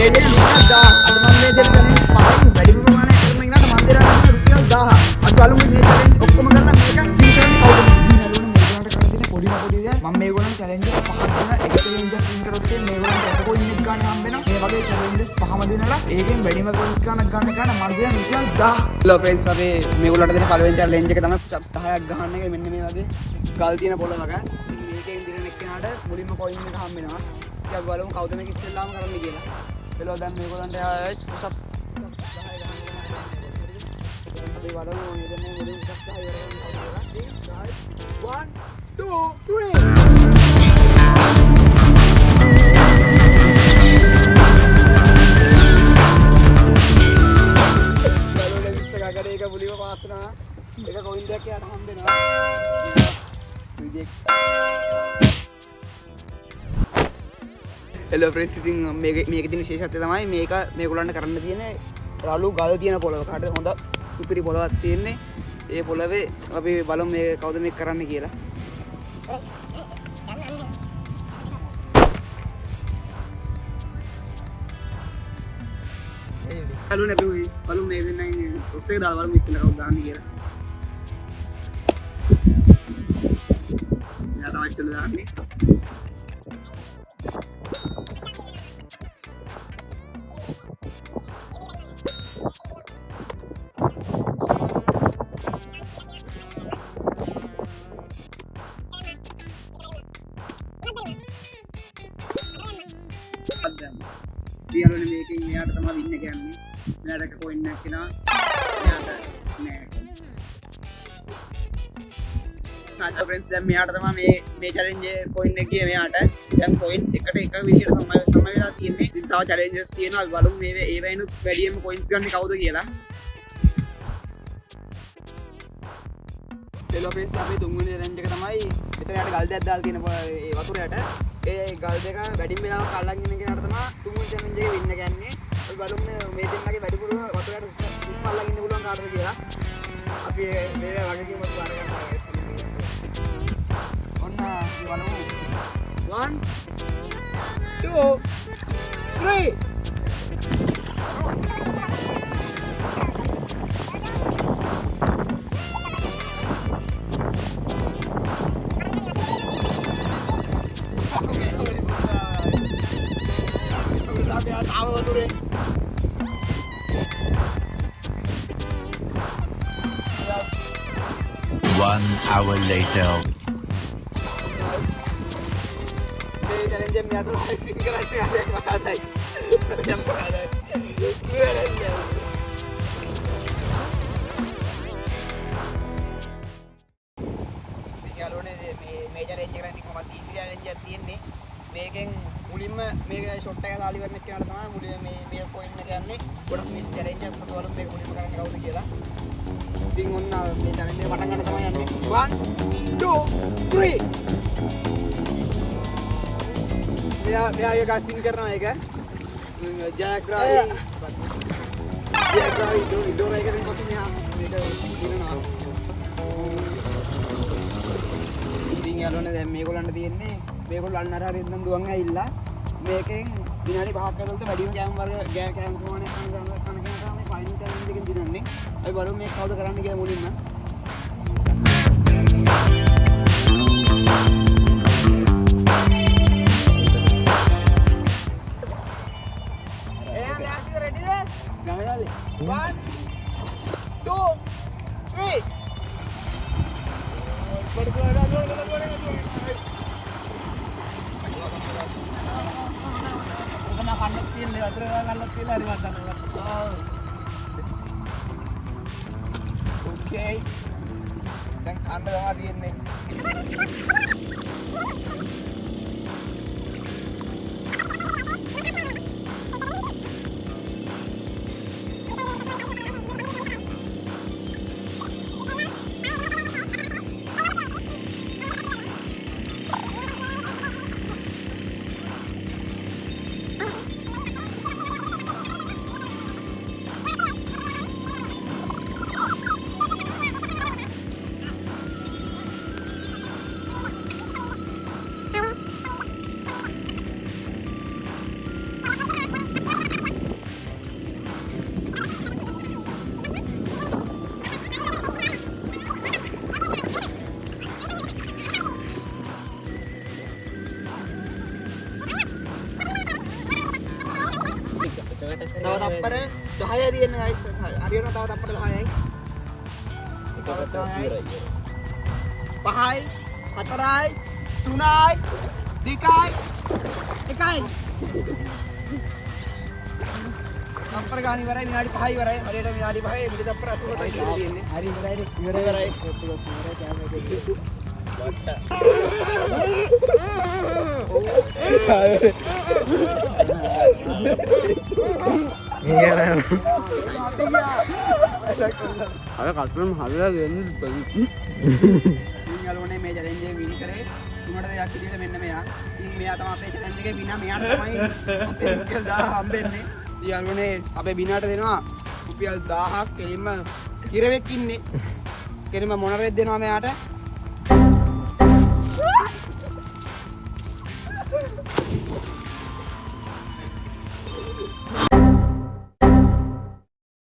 දෙන රුපියල් 1000. අද මම මේ දෙන challenge පහෙන් වැඩිම ප්‍රමාණයක් කරන ඉන්නට මම දෙනවා රුපියල් 1000. අද බලමු මේ challenge ඔක්කොම කරලා මේක වින් කරන්න කවුද? මේගොල්ලන්ට කරලා දෙන පොඩිම පොඩි දේ මම මේගොල්ලන් challenge එක පහක් දෙන එක challenge එකක් වින් කරොත් මේගොල්ලන්ට එක කොයින් එකක් ගන්න හම්බ වෙනවා. මේ වගේ challenges පහම දෙනලා ඒකෙන් වැඩිම coins ගන්නක් ගන්න මම දෙන රුපියල් 1000. hello friends අපි මේගොල්ලන්ට දෙන පළවෙනි challenge එක තමයි push ups 10ක් ගන්න එක මෙන්න මේ වගේ ගල් තියෙන පොළවක. මේකෙන් දිනන එක්කෙනාට මුලින්ම coin එක හම්බ වෙනවා. ඉතින් අපි බලමු කවුද මේක ඉස්සෙල්ලාම කරන්නේ කියලා. hello දැන් මේගොල්ලන්ට push up 10 ගන්න. අපි බලමු මේ දෙන්නේ මුලින් push up 10 ඉවර කරනවා. 1 2 3 එක මුලින්ම පාස් කරනවා. එක කොයින් එකක් යාට හම්බ වෙනවා. hello friends ඉතින් මේකේ තියෙන විශේෂත්වය තමයි මේක මේගොල්ලන්ට කරන්න තියෙන රළු ගල් තියෙන පොළවකට හොඳ සුපිරි පොළවක් තියෙන්නේ. ඒ පොළවේ අපි බලමු මේ කවුද මේක කරන්න කියලා. හලු නේ අපි බලමු මේ දෙන්නයි පොස්ට් එක දාලා බලමු ඉස්සෙල්ලා කවුද දාන්නේ කියලා. යා තමයි ඉස්සෙල්ලා දාන්නේ. දියලෝනේ මේකෙන් මෙයාට තමයි වින්න කියන්නේ. මෙයාට එක කොයින් එකක් එනවා. මෙයාට නෑ. සාජා ෆ්‍රෙන්ඩ්ස් දැන් මෙයාට තමයි මේ challenge කොයින් එක ගියේ මෙයාට. දැන් කොයින් එකට එක විදියට සම වෙලා තියෙන්නේ. ඉතින් තව challenges තියෙනවා. අපි බලමු මේ ඒවයිනුත් වැඩියෙන්ම කොයින්ස් ගන්න කවුද කියලා. hello friends අපි තුන්වෙනි challenge එක තමයි මෙතන යට ගල් දෙකක් දාලා තියෙන ඒ වතුරයට ඒ ගල් දෙක වැඩිම වෙලාවක් අල්ලන් ඉන්න කෙනාට තමයි තුන්වෙනි challenge එකේ වින්න ගන්නේ. අපි බලමු මේ දෙන්නගේ වැඩිපුර වතුරයට තුන් අල්ලන් ඉන්න පුළුවන් කාටද කියලා. අපි මේ වගකීමක් බාර ගන්නවා. ඔන්න බලමු. 1 2 3 1 hour later. මේ challenge එක මෙයාට ලයිව් සින් කරන්න ආදයි. මේ challenge එක ඉතින් කොහොමද easy challenge එකක් තියෙන්නේ. මේකෙන් මුලින්ම මේක shot එක දාලා ඉවරන කෙනාට තමයි මුලින්ම මේ point එක යන්නේ. ගොඩක් මේ challenge එක බලමු මේක මුලින්ම කරන්න කවුද කියලා. ඉතින් ඔන්න මේ challenge එක පටන් ගන්න තමයි යන්නේ. 1 2 3 මෙයා එක ස්පින් කරනවා ඒක. ජයග්‍රාහි ඉදෝර එකෙන් පස්සේ මෙයා මේක දිනනවා. ඉතින් යාළුවනේ දැන් මේගොල්ලන්ට තියෙන්නේ මේගොල්ලෝ අන්න අර හරියෙන් දුවන් ඇවිල්ලා මේකෙන් විනාඩි 5ක් ඇතුළත වැඩිම කෑම වර්ග කෑම ප්‍රමාණයක් කන කෙනා තමයි ෆයිනල් challenge එකෙන් දිනන්නේ. අපි බලමු මේක කවුද කරන්න කියලා මුලින්ම. Ready? 1 2 3 Okay. Dan kamera lagi ini. තව තප්පර 10යි තියෙන්නේ guys. හරියනවා තව තප්පර 10යි. තව 10යි. 5යි 4යි 3යි 2යි 1යි. තප්පර ගාන ඉවරයි විනාඩි 5යි ඉවරයි. හරියට විනාඩි 5යි මිලි තප්පර 87යි කියලා තියෙන්නේ. හරි ඉවරයි. ඉවරයි. අර කට්ටම හරිලා දෙන්නේ යාළුවනේ මේ චැලෙන්ජ් එක වින් කරේ තුනට දෙයක් විදිහට මෙන්න මෙයා. ඉතින් මෙයා තමයි අපේ චැලෙන්ජ් එකේ විනා. මෙයාට තමයි අපේ රුපියල් 1000 හම්බෙන්නේ. ඉතින් යාළුවනේ අපේ විනාට දෙනවා රුපියල් 1000ක්. කෙලින්ම කිරවෙක් ඉන්නේ. කෙලින්ම මොනරෙක් දෙනවා මෙයාට.